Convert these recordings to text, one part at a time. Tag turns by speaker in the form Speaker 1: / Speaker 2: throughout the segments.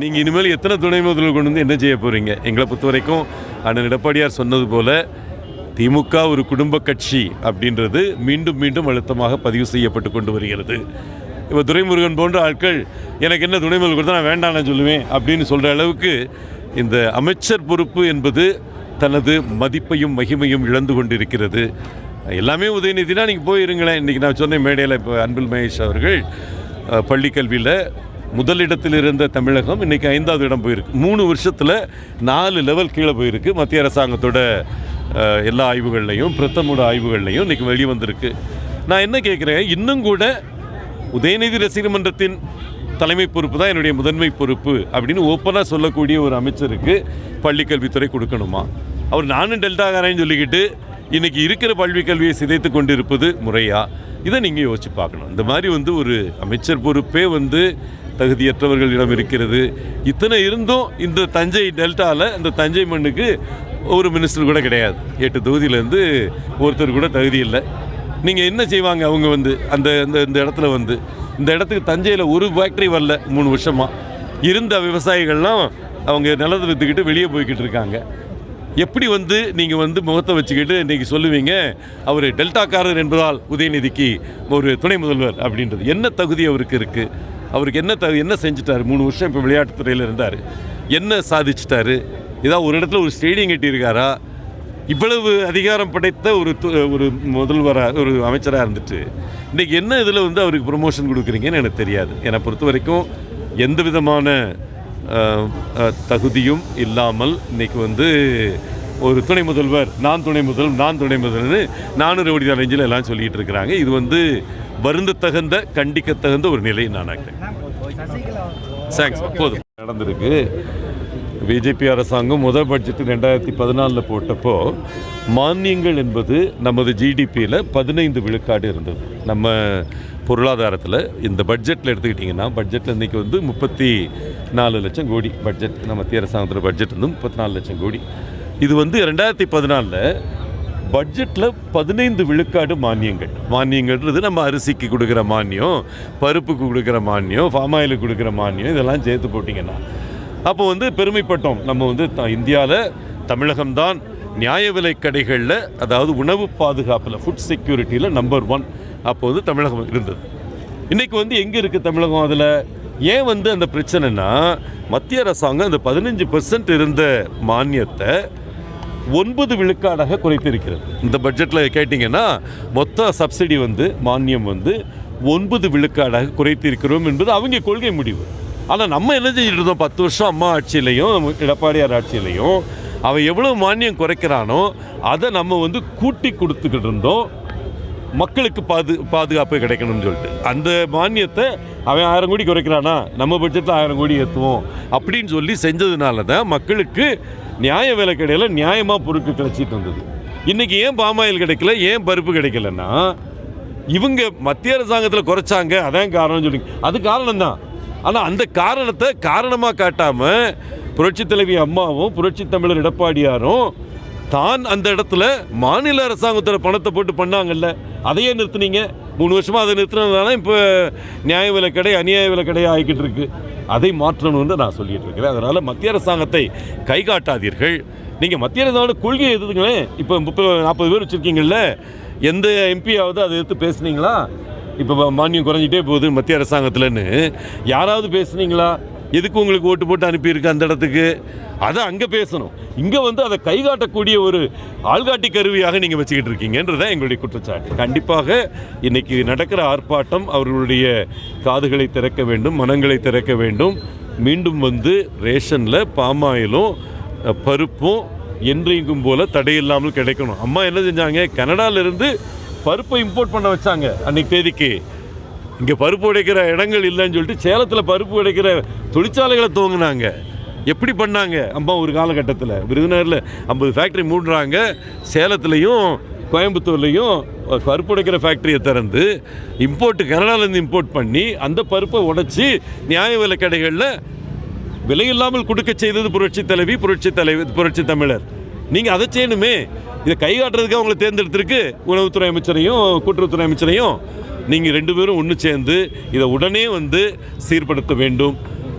Speaker 1: நீங்கள் இனிமேல் எத்தனை துணை முதல்வர் கொண்டு வந்து என்ன செய்ய போகிறீங்க? எங்களை பொறுத்த வரைக்கும் அண்ணன் எடப்பாடியார் சொன்னது போல் திமுக ஒரு குடும்ப கட்சி அப்படின்றது மீண்டும் மீண்டும் அழுத்தமாக பதிவு செய்யப்பட்டு கொண்டு வருகிறது. இப்போ துரைமுருகன் போன்ற ஆட்கள் எனக்கு என்ன துணை முதல்வர் கொடுத்தா நான் வேண்டாம் நான் சொல்லுவேன் அப்படின்னு சொல்கிற அளவுக்கு இந்த அமைச்சர் பொறுப்பு என்பது தனது மதிப்பையும் மகிமையும் இழந்து கொண்டிருக்கிறது. எல்லாமே உதயநிதினா நீங்கள் போயிருங்களேன். இன்றைக்கி நான் சொன்ன மேடையில் இப்போ அன்பில் மகேஷ் அவர்கள் பள்ளிக்கல்வியில் முதலிடத்தில் இருந்த தமிழகம் இன்றைக்கி 5வது இடம் போயிருக்கு. 3 வருஷத்தில் 4 லெவல் கீழே போயிருக்கு. மத்திய அரசாங்கத்தோட எல்லா ஆய்வுகள்லையும் பிரதமோட ஆய்வுகள்லையும் இன்றைக்கி வெளிவந்திருக்கு. நான் என்ன கேட்குறேன், இன்னும் கூட உதயநிதி ரசிகர் மன்றத்தின் தலைமை பொறுப்பு தான் என்னுடைய முதன்மை பொறுப்பு அப்படின்னு ஓப்பனாக சொல்லக்கூடிய ஒரு அமைச்சருக்கு பள்ளிக்கல்வித்துறை கொடுக்கணுமா? அவர் நானும் டெல்டாக்காரன்னு சொல்லிக்கிட்டு இன்றைக்கி இருக்கிற பள்ளிக்கல்வியை சிதைத்து கொண்டு இருப்பது முறையா? இதை நீங்கள் யோசிச்சு பார்க்கணும். இந்த மாதிரி ஒரு அமைச்சர் பொறுப்பே தகுதியற்றவர்களிடம் இருக்கிறது. இத்தனை இருந்தும் இந்த தஞ்சை டெல்டாவில் இந்த தஞ்சை மண்ணுக்கு ஒரு மினிஸ்டர் கூட கிடையாது. 8 தொகுதியிலேருந்து ஒருத்தர் கூட தகுதி இல்லை. நீங்கள் என்ன செய்வாங்க? அவங்க அந்த இந்த இடத்துல இந்த இடத்துக்கு தஞ்சையில் ஒரு ஃபேக்ட்ரி வரல 3 வருஷமாக. இருந்த விவசாயிகள்லாம் அவங்க நிலத்தை விற்றுக்கிட்டு வெளியே போய்கிட்டு இருக்காங்க. எப்படி நீங்கள் முகத்தை வச்சுக்கிட்டு இன்றைக்கி சொல்லுவீங்க அவர் டெல்டாக்காரர் என்பதால் உதயநிதிக்கு ஒரு துணை முதல்வர் அப்படின்றது? என்ன தகுதி அவருக்கு இருக்குது? அவருக்கு என்ன செஞ்சுட்டார்? 3 வருஷம் இப்போ விளையாட்டுத்துறையில் இருந்தார். என்ன சாதிச்சிட்டாரு? ஏதாவது ஒரு இடத்துல ஒரு ஸ்டேடியம் கட்டியிருக்காரா? இவ்வளவு அதிகாரம் படைத்த ஒரு முதல்வராக ஒரு அமைச்சராக இருந்துட்டு இன்றைக்கி என்ன இதில் அவருக்கு ப்ரொமோஷன் கொடுக்குறீங்கன்னு எனக்கு தெரியாது. என்னை பொறுத்த வரைக்கும் எந்த விதமான தகுதியும் இல்லாமல் இன்றைக்கி ஒரு துணை முதல்வர் நான் துணை முதல்வர்னு 400 கோடி ரேஞ்சில் எல்லாம் சொல்லிகிட்டு இருக்கிறாங்க. இது வருந்தத்தகுந்த கண்டிக்கத்தகுந்த ஒரு நிலை நான் போதும் நடந்திருக்கு. பிஜேபி அரசாங்கம் முதல் பட்ஜெட்டு 2014 போட்டப்போ மானியங்கள் என்பது நமது ஜிடிபியில் 15 விழுக்காடு இருந்தது. நம்ம பொருளாதாரத்தில் இந்த பட்ஜெட்டில் எடுத்துக்கிட்டிங்கன்னா பட்ஜெட்டில் இன்றைக்கி 34 லட்சம் கோடி பட்ஜெட். நம்ம மத்திய அரசாங்கத்தோட பட்ஜெட் 34 லட்சம் கோடி. இது 2014 பட்ஜெட்டில் 15 விழுக்காடு மானியங்கள்ன்றது நம்ம அரிசிக்கு கொடுக்குற மானியம், பருப்புக்கு கொடுக்குற மானியம், ஃபார்ம் ஆயிலுக்கு கொடுக்குற மானியம், இதெல்லாம் சேர்த்து போட்டிங்கன்னா அப்போ பெருமைப்பட்டோம். நம்ம இந்தியாவில் தமிழகம்தான் நியாய விலை கடைகளில், அதாவது உணவு பாதுகாப்பில், ஃபுட் செக்யூரிட்டியில் நம்பர் 1 அப்போ தமிழகம் இருந்தது. இன்றைக்கி எங்கே இருக்குது தமிழகம்? அதில் ஏன் அந்த பிரச்சனைனா மத்திய அரசாங்கம் அந்த 15% இருந்த மானியத்தை 9 விழுக்காடாக குறைத்திருக்கிறது. இந்த பட்ஜெட்டில் கேட்டிங்கன்னா மொத்த சப்சிடி மானியம் 9 விழுக்காடாக குறைத்திருக்கிறோம் என்பது அவங்க கொள்கை முடிவு. ஆனால் நம்ம என்ன செஞ்சுட்டு இருந்தோம்? 10 வருஷம் அம்மா ஆட்சியிலையும் எடப்பாடியார் ஆட்சியிலையும் அவன் எவ்வளோ மானியம் குறைக்கிறானோ அதை நம்ம கூட்டி கொடுத்துக்கிட்டு இருந்தோம். மக்களுக்கு பாதுகாப்பு கிடைக்கணும்னு சொல்லிட்டு அந்த மானியத்தை அவன் 1000 கோடி குறைக்கிறானா, நம்ம பட்ஜெட்டில் 1000 கோடி ஏற்றுவோம் அப்படின்னு சொல்லி செஞ்சதுனால தான் மக்களுக்கு நியாய விலை கடையில் நியாயமாக பொருட்கள் கிடைச்சிட்டு இருந்தது. இன்றைக்கி ஏன் பாமாயில் கிடைக்கல, ஏன் பருப்பு கிடைக்கலன்னா இவங்க மத்திய அரசாங்கத்தில் குறைச்சாங்க, அதான் காரணம் சொல்லி. அது காரணம்தான். ஆனால் அந்த காரணத்தை காரணமாக காட்டாமல் புரட்சி தலைவி அம்மாவும் புரட்சி தமிழர் எடப்பாடியாரும் தான் அந்த இடத்துல மாநில அரசாங்கத்தில் பணத்தை போட்டு பண்ணாங்கல்ல, அதையே நிறுத்துனீங்க. 3 வருஷமாக அதை நிறுத்தினதுனால இப்போ நியாய விலை கடை அநியாய விலை கடையாக ஆகிக்கிட்டு இருக்கு. அதை மாற்றணும்னு நான் சொல்லிகிட்டு இருக்கிறேன். அதனால் மத்திய அரசாங்கத்தை கை காட்டாதீர்கள். நீங்கள் மத்திய அரசாங்க கொள்கையை எதுங்களேன். இப்போ 30-40 பேர் வச்சுருக்கீங்கள்ல, எந்த எம்பியாவது அதை எடுத்து பேசுனீங்களா? இப்போ மானியம் குறைஞ்சிட்டே போகுது மத்திய அரசாங்கத்தில்னு யாராவது பேசுனீங்களா? எதுக்கு உங்களுக்கு ஓட்டு போட்டு அனுப்பியிருக்கு அந்த இடத்துக்கு? அதை அங்கே பேசணும். இங்கே அதை கை காட்டக்கூடிய ஒரு ஆள்காட்டி கருவியாக நீங்கள் வச்சுக்கிட்டு இருக்கீங்கன்றதான் எங்களுடைய குற்றச்சாட்டு. கண்டிப்பாக இன்றைக்கி நடக்கிற ஆர்ப்பாட்டம் அவர்களுடைய காதுகளை திறக்க வேண்டும், மனங்களை திறக்க வேண்டும். மீண்டும் ரேஷனில் பாமாயிலும் பருப்பும் என்றைக்கும் போல் தடையில்லாமல் கிடைக்கணும். அம்மா என்ன செஞ்சாங்க? கனடாவிலிருந்து பருப்பை இம்போர்ட் பண்ண வச்சாங்க. அன்றைக்கி தேதிக்கு இங்கே பருப்பு உடைக்கிற இடங்கள் இல்லைன்னு சொல்லிட்டு சேலத்தில் பருப்பு உடைக்கிற தொழிற்சாலைகளை துவங்கினாங்க. எப்படி பண்ணாங்க அம்மா? ஒரு காலகட்டத்தில் விருதுநகரில் 50 ஃபேக்ட்ரி மூடுறாங்க. சேலத்துலேயும் கோயம்புத்தூர்லேயும் பருப்பு உடைக்கிற ஃபேக்ட்ரியை திறந்து கனடாவிலேருந்து இம்போர்ட் பண்ணி அந்த பருப்பை உடைச்சி நியாய விலை கடைகளில் விலையில்லாமல் கொடுக்க செய்தது புரட்சி தமிழர். நீங்கள் அதை செய்யணுமே. இதை கை காட்டுறதுக்கு அவங்களை தேர்ந்தெடுத்திருக்கு உணவுத்துறை அமைச்சரையும் கூட்டுறவுத்துறை அமைச்சரையும். நீங்கள் 2 பேரும் ஒன்று சேர்ந்து இதை உடனே சீர்படுத்த வேண்டும்.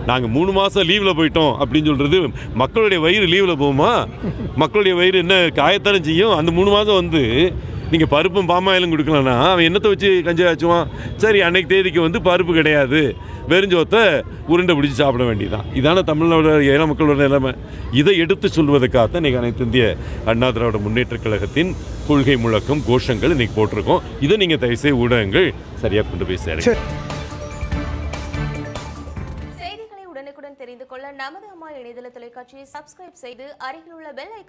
Speaker 1: நாங்கள் 3 மாதம் லீவில் போயிட்டோம் அப்படின்னு சொல்கிறது மக்களுடைய வயிறு லீவில் போகுமா? மக்களுடைய வயிறு என்ன காயத்தானே செய்யும்? அந்த 3 மாதம் வந்து நீங்கள் பருப்பும் பாமாயிலும் கொடுக்கலன்னா அவன் என்னத்தை வச்சு கஞ்சி ஆச்சுவான்? சரி, அன்னைக்கு தேதிக்கு வந்து பருப்பு கிடையாது, வெறுஞ்சோத்தை உருண்டை பிடிச்சி சாப்பிட வேண்டியதான். இதான தமிழ்நாடு ஏழை மக்களோட நிலைமை. இதை எடுத்து சொல்வதற்காகத்தான் இன்றைக்கி அனைத்து இந்திய அண்ணா திராவிட முன்னேற்றக் கழகத்தின் கொள்கை முழக்கம் கோஷங்கள் இன்றைக்கி போட்டிருக்கோம். இதை நீங்கள் தயவுசெய்து ஊடகங்கள் சரியாக கொண்டு போய் சேருங்க.
Speaker 2: செய்திகளை உடனுக்குடன் தெரிந்து கொள்ள நமது அம்மா இணையதள தொலைக்காட்சியை சப்ஸ்கிரைப் செய்து அருகில் உள்ள பெல் ஐக்கான்